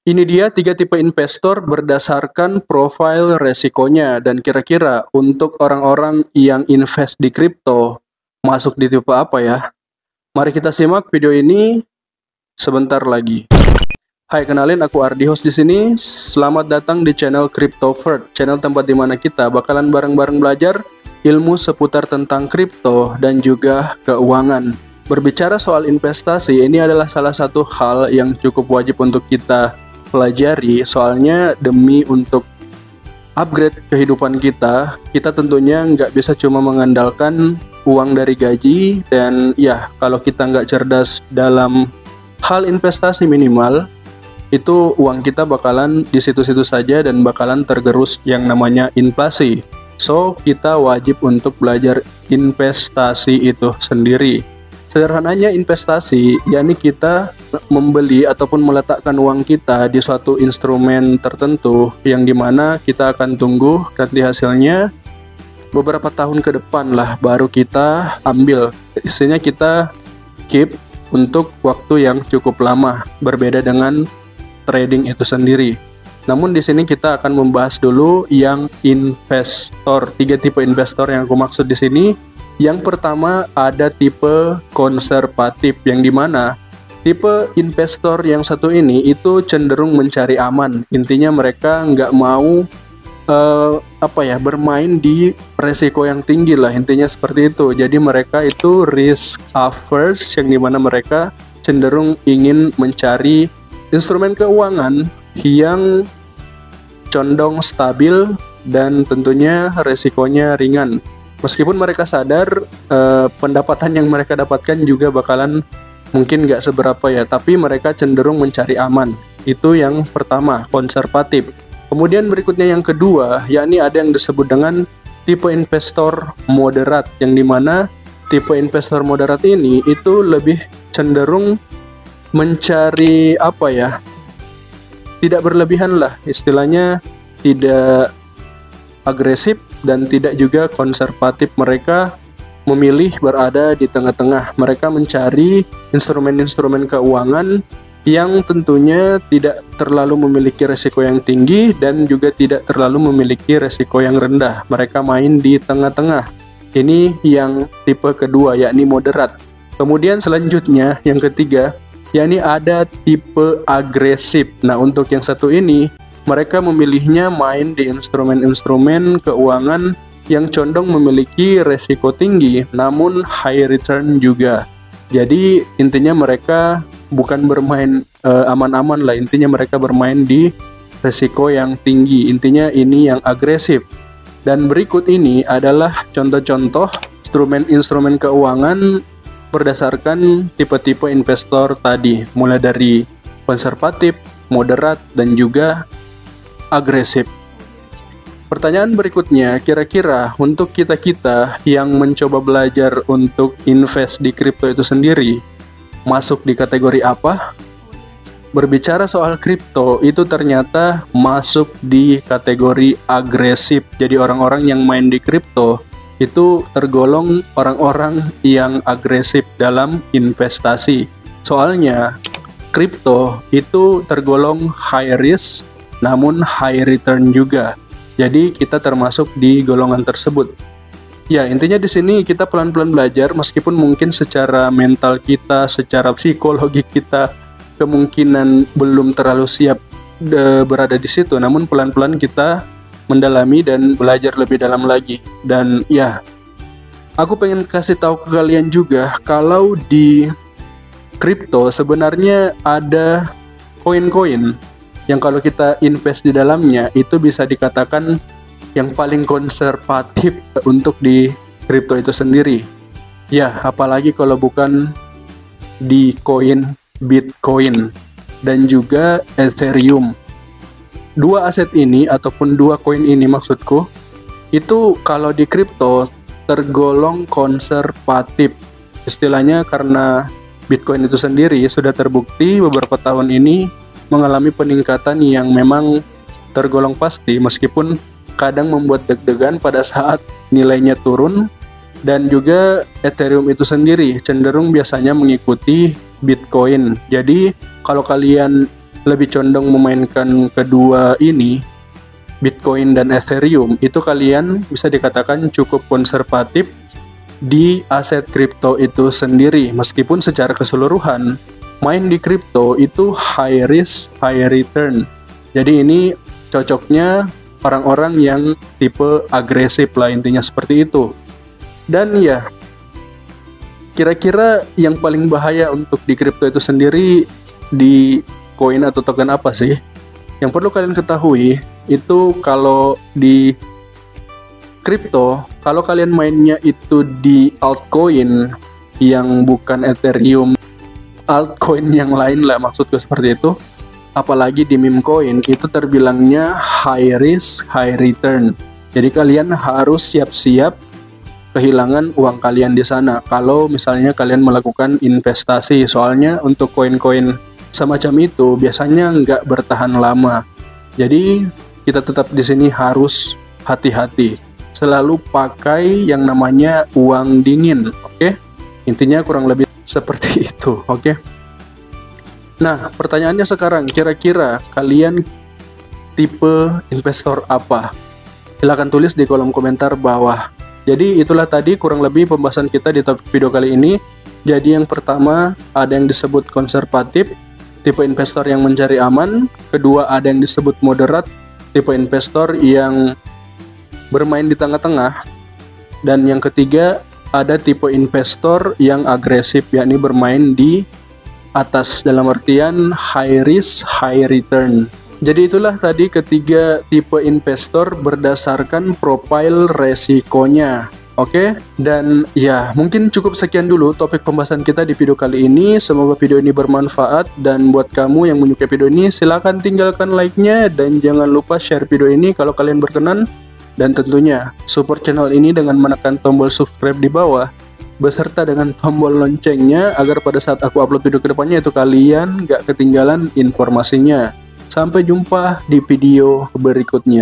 Ini dia 3 tipe investor berdasarkan profil resikonya, dan kira-kira untuk orang-orang yang invest di kripto masuk di tipe apa ya? Mari kita simak video ini sebentar lagi. Hai, kenalin, aku Ardi, host di sini. Selamat datang di channel CryptoVert, channel tempat dimana kita bakalan bareng-bareng belajar ilmu seputar tentang kripto dan juga keuangan. Berbicara soal investasi, ini adalah salah satu hal yang cukup wajib untuk kita pelajari, soalnya demi untuk upgrade kehidupan kita tentunya nggak bisa cuma mengandalkan uang dari gaji, dan ya kalau kita nggak cerdas dalam hal investasi minimal, itu uang kita bakalan di situ-situ saja dan bakalan tergerus yang namanya inflasi. So, kita wajib untuk belajar investasi itu sendiri. Sederhananya investasi, yakni kita membeli ataupun meletakkan uang kita di suatu instrumen tertentu yang dimana kita akan tunggu nanti hasilnya beberapa tahun ke depan lah baru kita ambil. Isinya kita keep untuk waktu yang cukup lama, berbeda dengan trading itu sendiri. Namun di sini kita akan membahas dulu yang investor. 3 tipe investor yang aku maksud di sini. Yang pertama ada tipe konservatif, yang dimana tipe investor yang satu ini itu cenderung mencari aman. Intinya mereka nggak mau bermain di resiko yang tinggi lah, intinya seperti itu. Jadi mereka itu risk averse, yang dimana mereka cenderung ingin mencari instrumen keuangan yang condong stabil dan tentunya resikonya ringan. Meskipun mereka sadar pendapatan yang mereka dapatkan juga bakalan mungkin nggak seberapa ya, tapi mereka cenderung mencari aman. Itu yang pertama, konservatif. Kemudian berikutnya yang kedua, yakni ada yang disebut dengan tipe investor moderat, yang dimana tipe investor moderat ini itu lebih cenderung mencari tidak berlebihan lah, istilahnya tidak agresif dan tidak juga konservatif. Mereka memilih berada di tengah-tengah. Mereka mencari instrumen-instrumen keuangan yang tentunya tidak terlalu memiliki resiko yang tinggi dan juga tidak terlalu memiliki resiko yang rendah. Mereka main di tengah-tengah. Ini yang tipe kedua, yakni moderat. Kemudian selanjutnya yang ketiga, yakni ada tipe agresif. Nah, untuk yang satu ini mereka memilihnya main di instrumen-instrumen keuangan yang condong memiliki resiko tinggi namun high return juga. Jadi intinya mereka bukan bermain aman-aman lah, intinya mereka bermain di resiko yang tinggi. Intinya ini yang agresif. Dan berikut ini adalah contoh-contoh instrumen-instrumen keuangan berdasarkan tipe-tipe investor tadi, mulai dari konservatif, moderat, dan juga agresif. Pertanyaan berikutnya, kira-kira untuk kita-kita yang mencoba belajar untuk invest di kripto itu sendiri, masuk di kategori apa? Berbicara soal kripto, itu ternyata masuk di kategori agresif. Jadi orang-orang yang main di kripto itu tergolong orang-orang yang agresif dalam investasi. Soalnya kripto itu tergolong high risk namun high return juga. Jadi kita termasuk di golongan tersebut. Ya, intinya di sini kita pelan-pelan belajar, meskipun mungkin secara mental kita, secara psikologi kita kemungkinan belum terlalu siap berada di situ, namun pelan-pelan kita mendalami dan belajar lebih dalam lagi. Dan ya, aku pengen kasih tahu ke kalian juga kalau di kripto sebenarnya ada koin-koin yang kalau kita invest di dalamnya itu bisa dikatakan yang paling konservatif untuk di kripto itu sendiri. Ya, apalagi kalau bukan di koin Bitcoin dan juga Ethereum. Dua aset ini ataupun dua koin ini maksudku, itu kalau di kripto tergolong konservatif. Istilahnya karena Bitcoin itu sendiri sudah terbukti beberapa tahun ini mengalami peningkatan yang memang tergolong pasti, meskipun kadang membuat deg-degan pada saat nilainya turun. Dan juga Ethereum itu sendiri cenderung biasanya mengikuti Bitcoin. Jadi kalau kalian lebih condong memainkan kedua ini, Bitcoin dan Ethereum, itu kalian bisa dikatakan cukup konservatif di aset kripto itu sendiri, meskipun secara keseluruhan main di kripto itu high risk, high return. Jadi ini cocoknya orang-orang yang tipe agresif lah, intinya seperti itu. Dan ya, kira-kira yang paling bahaya untuk di kripto itu sendiri di koin atau token apa sih? Yang perlu kalian ketahui itu kalau di kripto, kalau kalian mainnya itu di altcoin yang bukan Ethereum, altcoin yang lain lah maksudku seperti itu, apalagi di meme coin, itu terbilangnya high risk, high return. Jadi kalian harus siap-siap kehilangan uang kalian di sana kalau misalnya kalian melakukan investasi. Soalnya untuk koin-koin semacam itu biasanya nggak bertahan lama. Jadi kita tetap di sini harus hati-hati. Selalu pakai yang namanya uang dingin, oke? Intinya kurang lebih seperti itu, oke? Nah, pertanyaannya sekarang, kira-kira kalian tipe investor apa? Silahkan tulis di kolom komentar bawah. Jadi itulah tadi kurang lebih pembahasan kita di topik video kali ini. Jadi yang pertama ada yang disebut konservatif, tipe investor yang mencari aman. Kedua ada yang disebut moderat, tipe investor yang bermain di tengah-tengah. Dan yang ketiga ada tipe investor yang agresif, yakni bermain di atas dalam artian high risk, high return. Jadi itulah tadi ketiga tipe investor berdasarkan profil resikonya. Oke, dan ya mungkin cukup sekian dulu topik pembahasan kita di video kali ini. Semoga video ini bermanfaat, dan buat kamu yang menyukai video ini silahkan tinggalkan like-nya dan jangan lupa share video ini kalau kalian berkenan. Dan tentunya support channel ini dengan menekan tombol subscribe di bawah beserta dengan tombol loncengnya agar pada saat aku upload video kedepannya itu kalian gak ketinggalan informasinya. Sampai jumpa di video berikutnya.